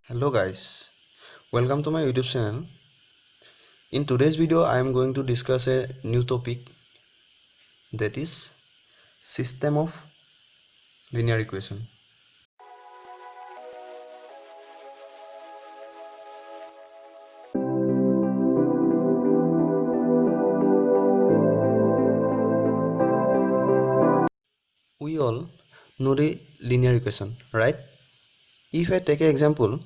Hello guys, welcome to my YouTube channel. In today's video I am going to discuss a new topic, that is system of linear equation. We all know the linear equation, right? If I take an example,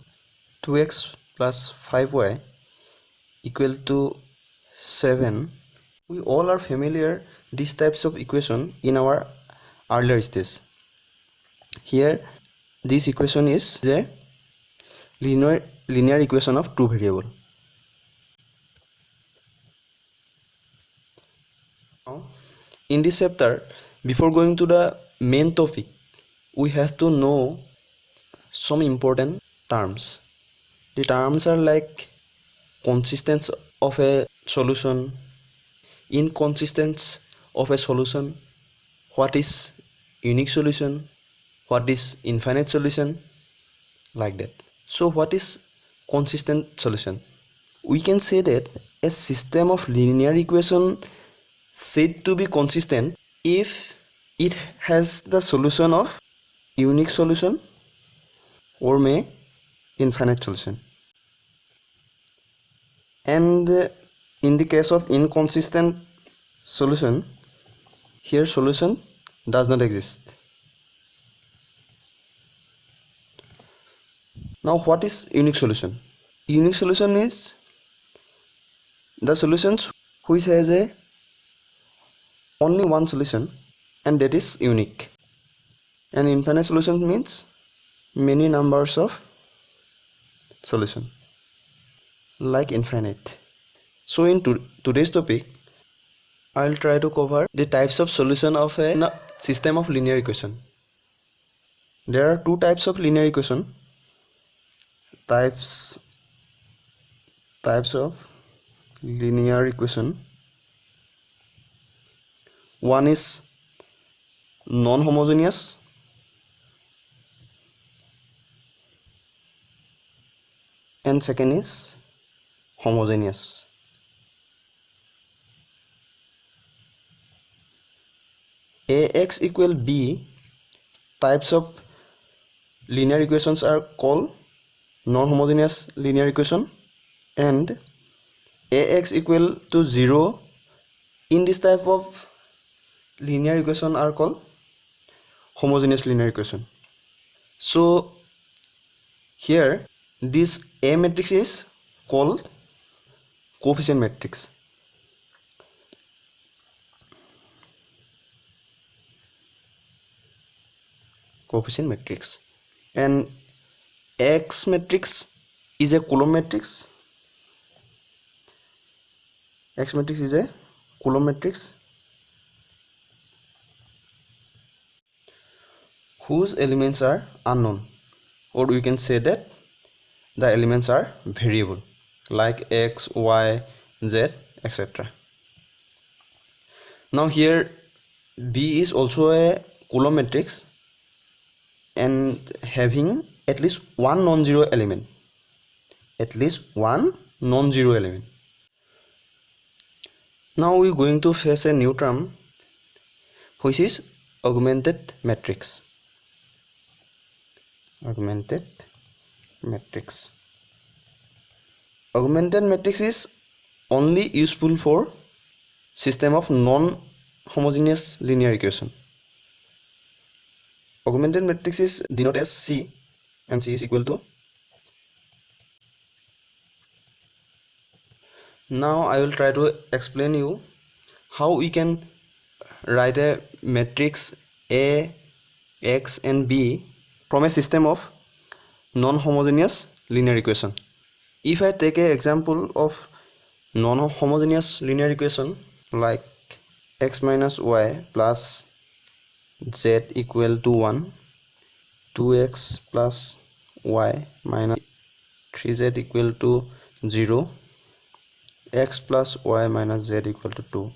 2x plus 5y equal to 7, we all are familiar these types of equation in our earlier stage. Here this equation is a linear equation of two variable. Now in this chapter, before going to the main topic, we have to know some important terms. The terms are like consistency of a solution, inconsistency of a solution, what is unique solution, what is infinite solution, like that. So what is consistent solution? We can say that a system of linear equation said to be consistent if it has the solution of unique solution or may infinite solution. And in the case of inconsistent solution, here solution does not exist. Now what is unique solution? Unique solution is the solutions which has a only one solution and that is unique. And infinite solution means many numbers of solution, like infinite. So in today's topic, I'll try to cover the types of solution of a system of linear equation. There are two types of linear equation. Types of linear equation. One is non-homogeneous and second is homogeneous. Ax equal b types of linear equations are called non-homogeneous linear equation, and Ax equal to 0 in this type of linear equation are called homogeneous linear equation. So here this A matrix is called coefficient matrix. Coefficient matrix. And X matrix is a column matrix. X matrix is a column matrix whose elements are unknown, or we can say that the elements are variable, like x, y, z, etc. Now here B is also a column matrix and having at least one non-zero element. Now we are going to face a new term which is augmented matrix. Augmented matrix is only useful for system of non-homogeneous linear equation. Augmented matrix is denoted as C, and C is equal to. Now I will try to explain you how we can write a matrix A, X and B from a system of non-homogeneous linear equation. If I take an example of non-homogeneous linear equation like x minus y plus z equal to 1, 2x plus y minus 3z equal to 0, x plus y minus z equal to 2.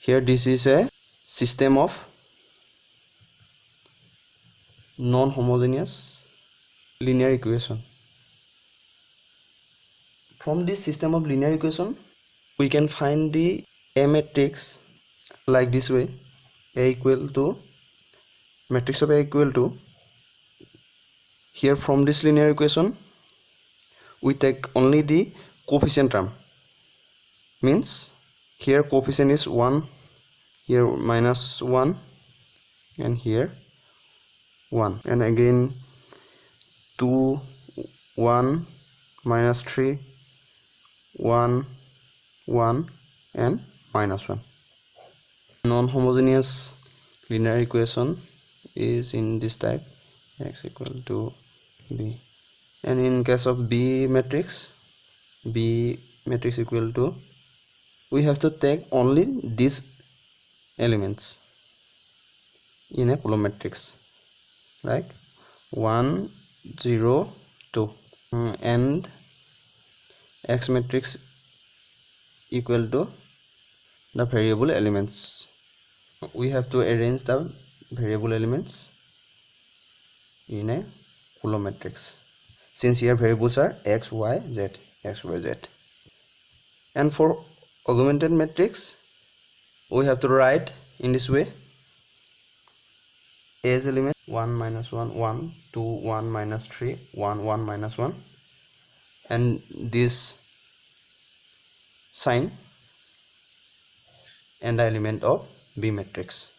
Here this is a system of non-homogeneous linear equation. From this system of linear equation, we can find the A matrix like this way. A equal to, matrix of A equal to, here from this linear equation we take only the coefficient term, means here coefficient is 1, here -1, and here 1, and again 2, 1, -3, 1, 1, and -1. Non-homogeneous linear equation is in this type, x equal to b. And in case of B matrix equal to, we have to take only these elements in a column matrix, like 1, 0, 2, and X matrix equal to the variable elements. We have to arrange the variable elements in a column matrix, since here variables are x, y, z, x, y, z. And for augmented matrix, we have to write in this way: A is element 1, -1, 1, 2, 1, -3, 1, 1, -1, and this sign and the element of B matrix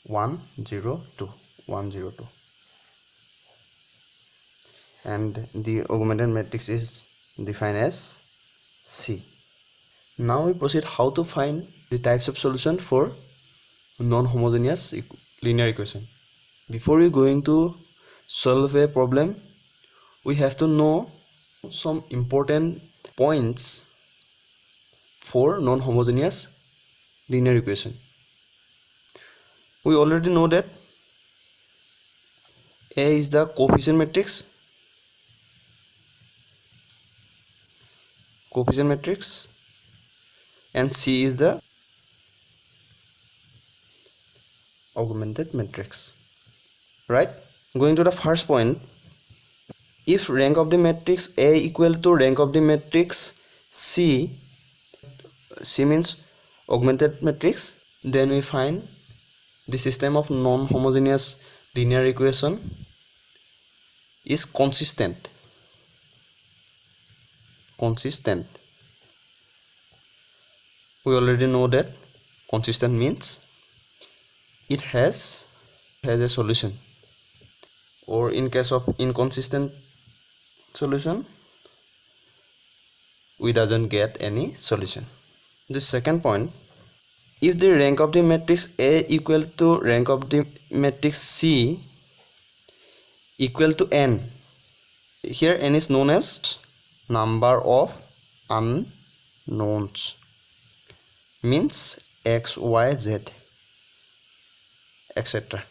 1, 0, 2, 1, 0, 2. And the augmented matrix is defined as C. Now we proceed how to find the types of solution for non-homogeneous linear equation. Before we going to solve a problem, we have to know some important points for non-homogeneous linear equation. We already know that A is the coefficient matrix, and C is the augmented matrix, right? Going to the first point, if rank of the matrix A equal to rank of the matrix C means augmented matrix, then we find the system of non-homogeneous linear equation is consistent. We already know that consistent means it has a solution, or in case of inconsistent solution, we doesn't get any solution. The second point, if the rank of the matrix A equal to rank of the matrix C equal to n, here n is known as number of unknowns, means x, y, z, etc.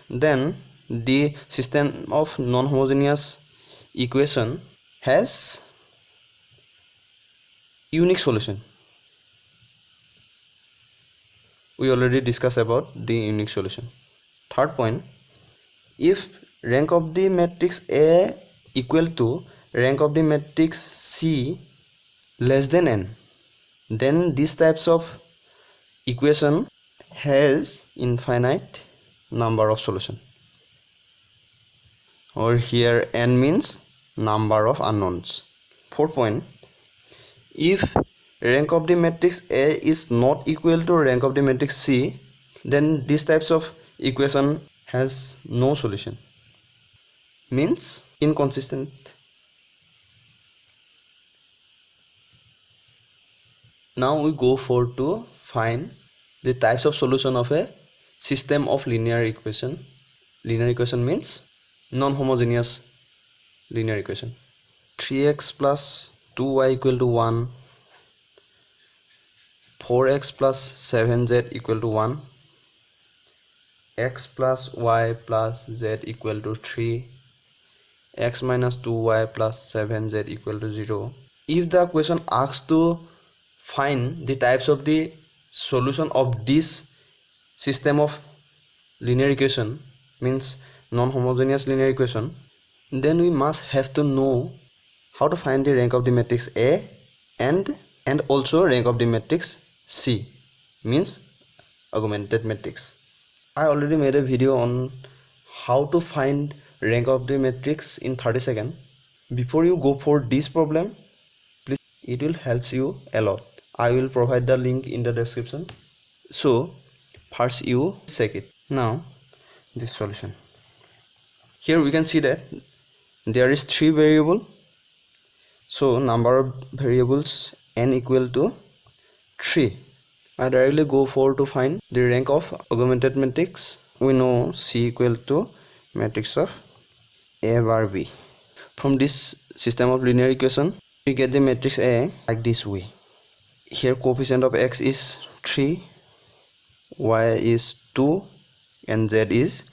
Then the system of non-homogeneous equation has unique solution. We already discussed about the unique solution. Third point, if rank of the matrix A equal to rank of the matrix C less than n, then these types of equation has infinite number of solution, or here n means number of unknowns. Fourth point, if rank of the matrix A is not equal to rank of the matrix C, then these types of equation has no solution, means inconsistent. Now we go for to find the types of solution of a system of linear equation. Linear equation means non-homogeneous linear equation. 3x plus 2y equal to 1, 4x plus 7z equal to 1, x plus y plus z equal to 3, x minus 2y plus 7z equal to 0. If the question asks to find the types of the solution of this system of linear equation, means non-homogeneous linear equation, then we must have to know how to find the rank of the matrix A and also rank of the matrix C, means augmented matrix. I already made a video on how to find rank of the matrix in 30 seconds. Before you go for this problem, please, it will help you a lot. I will provide the link in the description. So first you check it. Now this solution. Here we can see that there is 3 variables. So number of variables n equal to 3. I directly go for to find the rank of augmented matrix. We know C equal to matrix of A bar B. From this system of linear equation, we get the matrix A like this way. Here coefficient of x is 3, y is 2, and z is,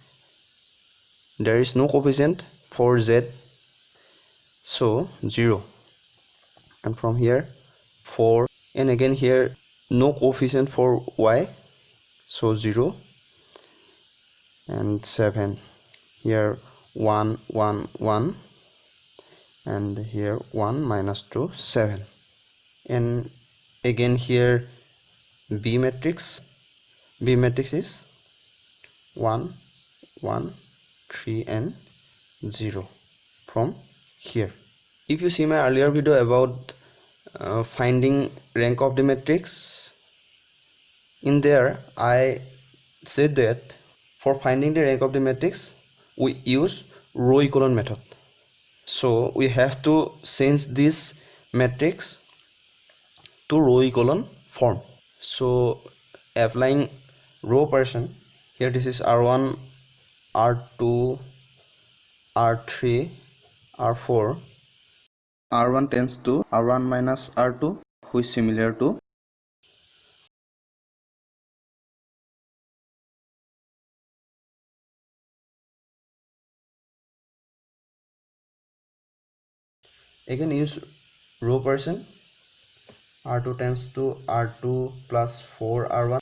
there is no coefficient for z, so 0. And from here 4, and again here no coefficient for y, so 0, and 7. Here 1 1 1, and here 1 minus 2 7. And again here B matrix is 1 1 3 and 0 from here. If you see my earlier video about finding rank of the matrix, in there I said that for finding the rank of the matrix we use row echelon method. So we have to change this matrix to row echelon form. So applying row operation, here this is R1, R2, R3, R4. R1 tends to R1 minus R2, which is similar to again use row operation. R2 tends to R2 plus 4 R1,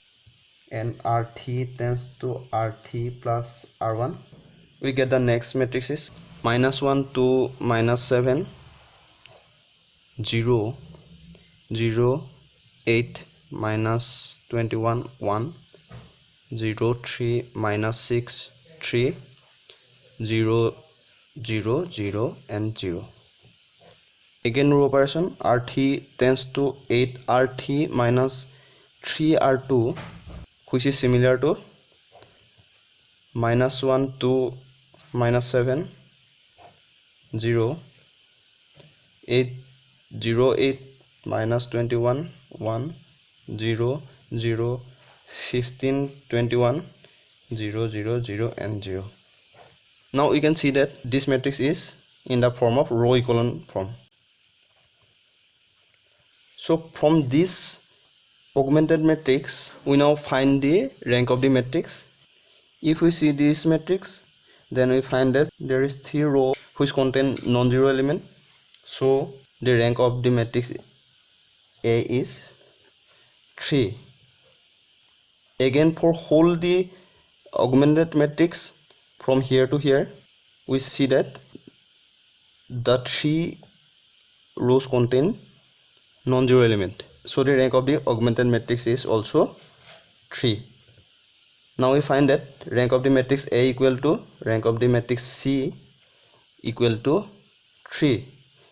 and R3 tends to R3 plus R1. We get the next matrices: -1 to -7, 0 0 8 minus 21 1, 0 3 minus 6 3, 0 0 0 and 0. Again row operation, R3 tends to 8 R3 minus 3 R2, which is similar to -1 to -7, 0 8 0 8 minus 21 1, 0 0 15 21, 0 0 0 and 0. Now you can see that this matrix is in the form of row echelon form. So from this augmented matrix we now find the rank of the matrix. If we see this matrix, then we find that there is 3 rows which contain non-zero element. So the rank of the matrix A is 3. Again for whole the augmented matrix from here to here, we see that the 3 rows contain non-zero element. So the rank of the augmented matrix is also 3. Now we find that rank of the matrix A equal to rank of the matrix C equal to 3,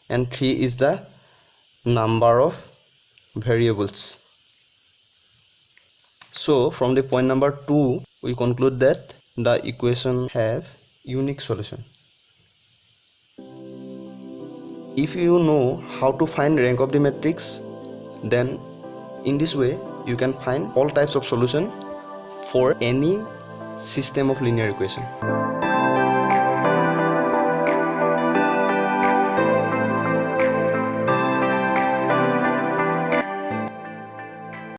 and 3 is the number of variables. So from the point number 2 we conclude that the equation have unique solution. If you know how to find rank of the matrix, then in this way you can find all types of solution for any system of linear equation.